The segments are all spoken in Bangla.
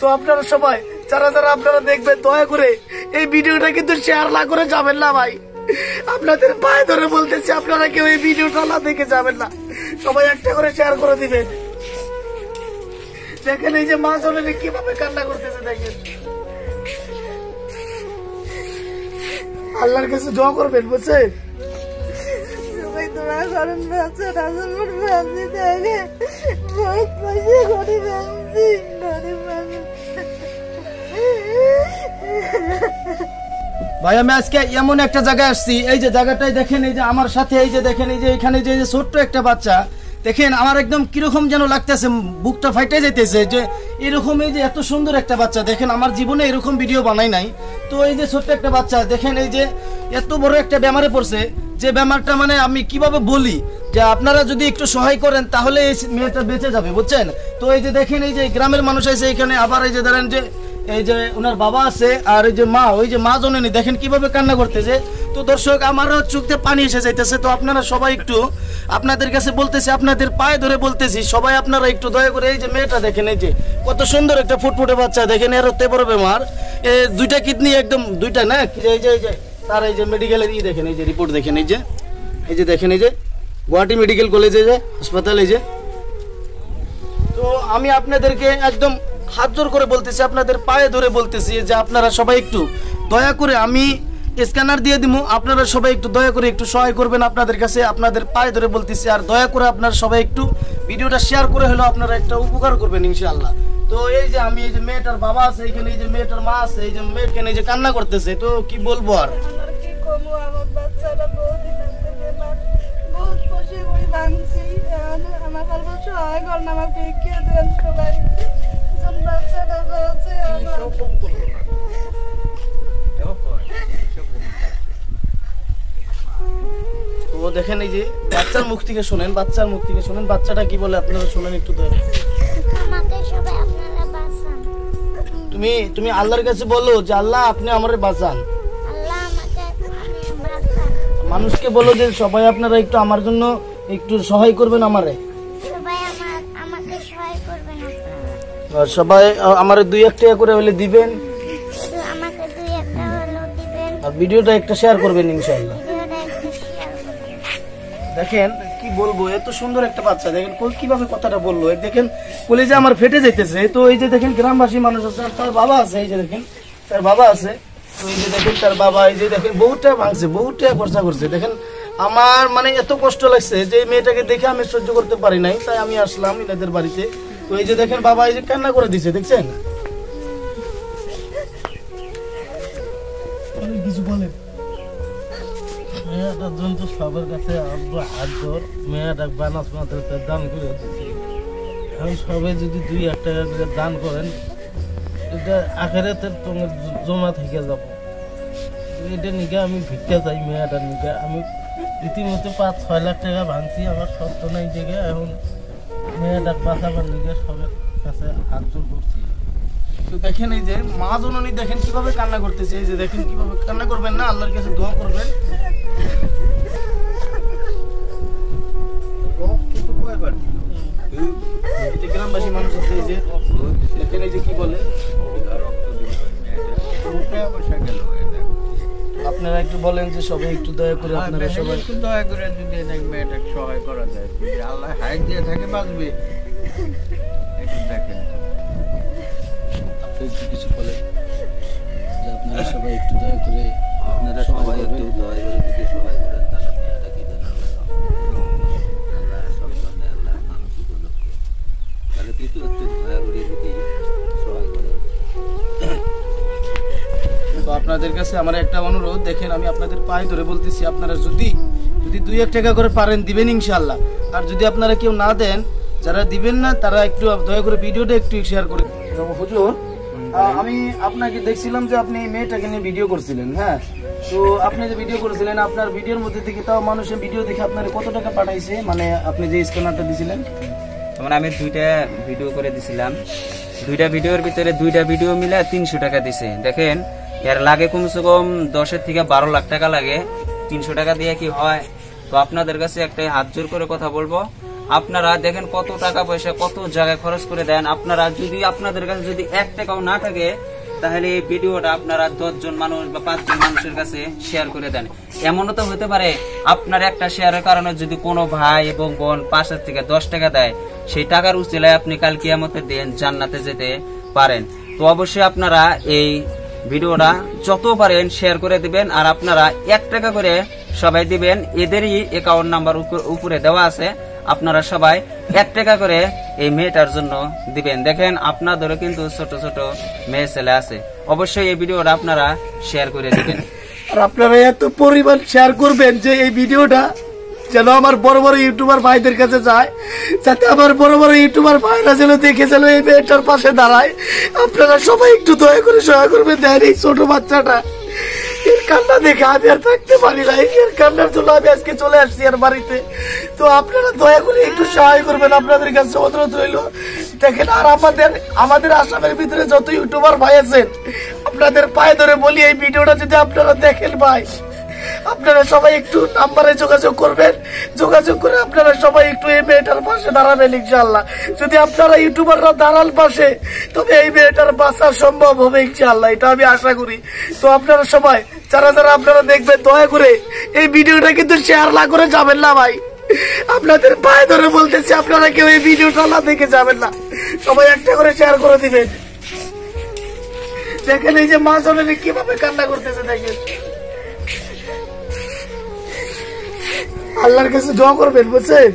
তো আপনারা সবাই যারা যারা আপনারা দেখবেন দয়া করে এই ভিডিওটা কিন্তু শেয়ার না করে যাবেন না ভাই। আপনাদের পায়ে ধরে বলতেছি আপনারা কেউ এই ভিডিওটা না দেখে যাবেন না, সবাই একটা করে শেয়ার করে দিবেন। দেখেন এই যে মা জননী কিভাবে কান্না করতেছে, দেখেন। আল্লাহর কাছে দোয়া করবেন, বুঝছেন? ভাই আমি আজকে এমন একটা জায়গায় আসছি, এই যে জায়গাটাই দেখেন, এই যে আমার সাথে এই যে দেখেন, এই যে এখানে যে ছোট্ট একটা বাচ্চা দেখেন, আমার একদম কিরকম যেন লাগতেছে, বুকটা ফাইটে যাইতেছে যে এরকম এই যে এত সুন্দর একটা বাচ্চা দেখেন, আমার জীবনে এরকম ভিডিও বানাই নাই। তো এই যে ছোট্ট একটা বাচ্চা দেখেন, এই যে এত বড় একটা বেমারে পড়ছে, যে বেমারটা মানে আমি কিভাবে বলি, যে আপনারা যদি একটু সহায় করেন তাহলে এই মেয়েটা বেঁচে যাবে, বুঝছেন? তো এই যে দেখেন, এই যে গ্রামের মানুষ আছে এখানে, আবার এই যে ধরেন যে এই যে ওনার বাবা আছে, আর এই যে মা, ওই যে মা জননী দেখেন কিভাবে কান্না করতেছে। তো দর্শক আমারও চোখে পানি এসে যাইতেছে। তো আপনারা সবাই একটু, আপনাদের কাছে বলতেছি, আপনাদের পায়ে ধরে বলতেছি, সবাই আপনারা একটু দয়া করে এই যে মেয়েটা দেখেন, এই যে কত সুন্দর একটা ফুটফুটে বাচ্চা দেখেন, এর হতে বড় বেমার, দুইটা কিডনি একদম দুইটা না, এই যে তার এই যে মেডিকেলের দেখেন, এই যে রিপোর্ট দেখেন, এই যে দেখেন, এই যে গুয়াহাটি মেডিকেল কলেজে যে হাসপাতাল, এই যে। তো আমি আপনাদেরকে একদম হাত জোর করে বলতেছি, আপনাদের পায়ে ধরে বলতেছি যে আপনারা সবাই একটু দয়া করে, আমি স্ক্যানার দিয়ে দিব, আপনারা সবাই একটু দয়া করে একটু সহায় করবেন আপনাদের কাছে, আপনাদের পায়ে ধরে বলতেছি। আর দয়া করে আপনারা সবাই একটু ভিডিওটা শেয়ার করে হলো আপনারা একটা উপকার করবেন ইনশাআল্লাহ। তো এই যে আমি, এই যে মেয়েটার বাবা আছে এখানে, এই যে মেয়েটার মা আছে, এই যে মেয়েকে এই যে কান্না করতেছে, তো কি বলবো আর। আমার বাচ্চাটা বহুত খুশি করে ভাঙছি, আমার সহায় করেন, আমাকে কে দেন সবাই, বাচ্চাটা আছে তো দেখেন, এই যে বাচ্চার মুখ থেকে শোনেন, বাচ্চার মুখ থেকে শোনেন, বাচ্চাটা কি বলে আপনারা শোনেন একটু। তুমি আল্লাহর কাছে বলো যে আল্লাহ আপনি আমারে বাঁচান, মানুষকে বলো যে সবাই আপনারা একটু আমার জন্য একটু সহায় করবেন, আমারে সবাই আমারে 2-1 টাকা করে হলে দিবেন, আর ভিডিওটা একটা শেয়ার করবেন ইনশাআল্লাহ। দেখেন কি বলবো, এত সুন্দর একটা বাচ্চা দেখেন কিভাবে কথাটা বললো, দেখেন কলেজে আমার ফেটে যাইতেছে। তো এই যে দেখেন গ্রামবাসী মানুষ আছে, তার বাবা আছে, এই যে দেখেন তার বাবা আছে, তো এই যে দেখেন তার বাবা, এই যে দেখেন বহুটা ভাঙছে, বহুটা খরচা করছে। দেখেন আমার মানে এত কষ্ট লাগছে যে মেয়েটাকে দেখে আমি সহ্য করতে পারি নাই, তাই আমি আসলাম এনাদের বাড়িতে। তো এই যে দেখেন বাবা এই যে কান্না করে দিছে, দেখছেন? কিছু বলেন। মেয়েটার জন্য সবার কাছে হাত ধর, মেয়েটা বানাস মাত্রাতে দান করে দিচ্ছি। এখন সবাই যদি 2-1 টাকা করে দান করেন, এটা আখেরাতে তোমার জমা থেকে যাব। এটা নিকে আমি ভিক্ষা চাই, মেয়েটার নিকে আমি রীতিমতো 5-6 লাখ টাকা ভাঙছি, আমার সত্য নাই জায়গায়। এখন মেয়েটার বাঁচাবার নিকে সবার কাছে হাত জোর করছি। তো দেখেন এই যে মা জননী দেখেন কিভাবে কান্না করতেছে, এই যে দেখেন কিভাবে কান্না করবেন না, আল্লাহর কাছে দোয়া করবেন। গ্রামবাসী মানুষ আছে, এই যে দেখেন এই যে কি বলে, আপনারা একটু বলেন যে সবাই একটু দয়া করে, আপনারা সবাই একটু দয়া করে যদি মেয়েটাকে সহায় করা যায়, আল্লাহ হায়াত দিয়ে থাকে বাঁচবে, একটু দেখেন। কিছু বলেন যে আপনারা সবাই একটু দয়া করে, আপনারা সবাই একটু দয়া করে যদি সহায় করেন তাহলে মেয়েটা কি জানা আল্লাহ সব জন্য আল্লাহ মানসিক লক্ষ্য, তাহলে কিছু একটু দয়া করে যদি সহায় করেন। তো আপনাদের কাছে আমার একটা অনুরোধ, দেখেন আমি আপনাদের পায়ে ধরে বলতেছি, আপনারা যদি 2-1 টাকা করে পারেন দিবেন ইনশাআল্লাহ। আর যদি আপনারা কেউ না দেন, যারা দিবেন না তারা একটু দয়া করে ভিডিওটা একটু শেয়ার করে। হুজুর আমি আপনাকে দেখছিলাম যে আপনি মেয়েটাকে নিয়ে ভিডিও করছিলেন, হ্যাঁ? তো আপনি যে ভিডিও করেছিলেন, আপনার ভিডিওর মধ্যে থেকে তাও মানুষের ভিডিও দেখে আপনার কত টাকা পাঠাইছে, মানে আপনি যে স্ক্যানারটা দিয়েছিলেন? যেমন আমি 2টা ভিডিও করে দিছিলাম, 2টা ভিডিওর ভিতরে 2টা ভিডিও মিলে 300 টাকা দিছে। দেখেন এর লাগে কমসে কম 10 থেকে 12 লাখ টাকা লাগে, 300 টাকা দিয়ে কি হয়? তো আপনাদের কাছে একটা হাত জোর করে কথা বলবো, আপনারা দেখেন কত টাকা পয়সা কত জায়গায় খরচ করে দেন। আপনারা যদি আপনাদের কাছে যদি 1 টাকাও না থাকে তাহলে এই ভিডিওটা আপনারা 10 জন মানুষ বা 5 জন মানুষের কাছে শেয়ার করে দেন। এমনও তো হতে পারে আপনার একটা শেয়ারের কারণে যদি কোনো ভাই এবং বোন 5 থেকে 10 টাকা দেয়, সেই টাকার উসিলায় আপনি কাল কিয়ামতের দিন জান্নাতে যেতে পারেন। তো অবশ্যই আপনারা এই ভিডিওটা যত পারেন শেয়ার করে দিবেন। আর আপনারা 1 টাকা করে সবাই দিবেন, এদেরই অ্যাকাউন্ট নাম্বার উপরে দেওয়া আছে। আপনারা সবাই 1 টাকা করে এই মেয়েটার জন্য দিবেন। দেখেন আপনাদেরও কিন্তু ছোট ছোট মেয়ে ছেলে আছে, অবশ্যই এই ভিডিওটা আপনারা শেয়ার করে দিবেন। আর আপনারা এত পরিমাণ শেয়ার করবেন যে এই ভিডিওটা যেন আমার বড় বড় ইউটিউবার ভাইদের কাছে যায়, যাতে আমার বড় বড় ইউটিউবার ভাইরা যেন দেখে যেন এই মেয়েটার পাশে দাঁড়ায়। আপনারা সবাই একটু দয়া করে সহায় করবেন। দেখেন এই ছোট বাচ্চাটা, এর কান্না দেখে আমি আর থাকতে পারি না। এর কান্নার জন্য আমি আজকে চলে আসছি আর বাড়িতে। তো আপনারা দয়া করে একটু সহায় করবেন, আপনাদের কাছে অনুরোধ রইল। দেখেন আর আমাদের আসামের ভিতরে যত ইউটিউবার ভাই আছেন, আপনাদের পায়ে ধরে বলি এই ভিডিওটা যদি আপনারা দেখেন ভাই, আপনারা সবাই একটু নাম্বারে যোগাযোগ করবেন। যোগাযোগ করে আপনারা সবাই একটু এই মেয়েটার পাশে দাঁড়াবেন ইনশাআল্লাহ। যদি আপনারা ইউটিউবাররা দাঁড়ান পাশে, তবে এই মেয়েটার বাঁচা সম্ভব হবে ইনশাআল্লাহ, এটা আমি আশা করি। তো আপনারা সবাই যারা যারা আপনারা দেখবেন, দয়া করে এই ভিডিওটা কিন্তু শেয়ার না করে যাবেন না ভাই। আপনাদের পায়ে ধরে বলতেছি, আপনারা কেউ এই ভিডিওটা না দেখে যাবেন না, সবাই একটা করে শেয়ার করে দিবেন। দেখেন এই যে মা জননী কিভাবে কান্না করতেছে, দেখেন। আল্লাহর কাছে দোয়া করবেন, বুঝছেন?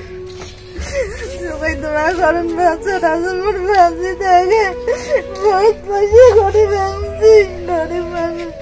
সবাই দোয়া করেন, বাচ্চা রাজুর বাঁচি দেখে বহুত পয়সা করে বাঁচি, গরিব মানুষ।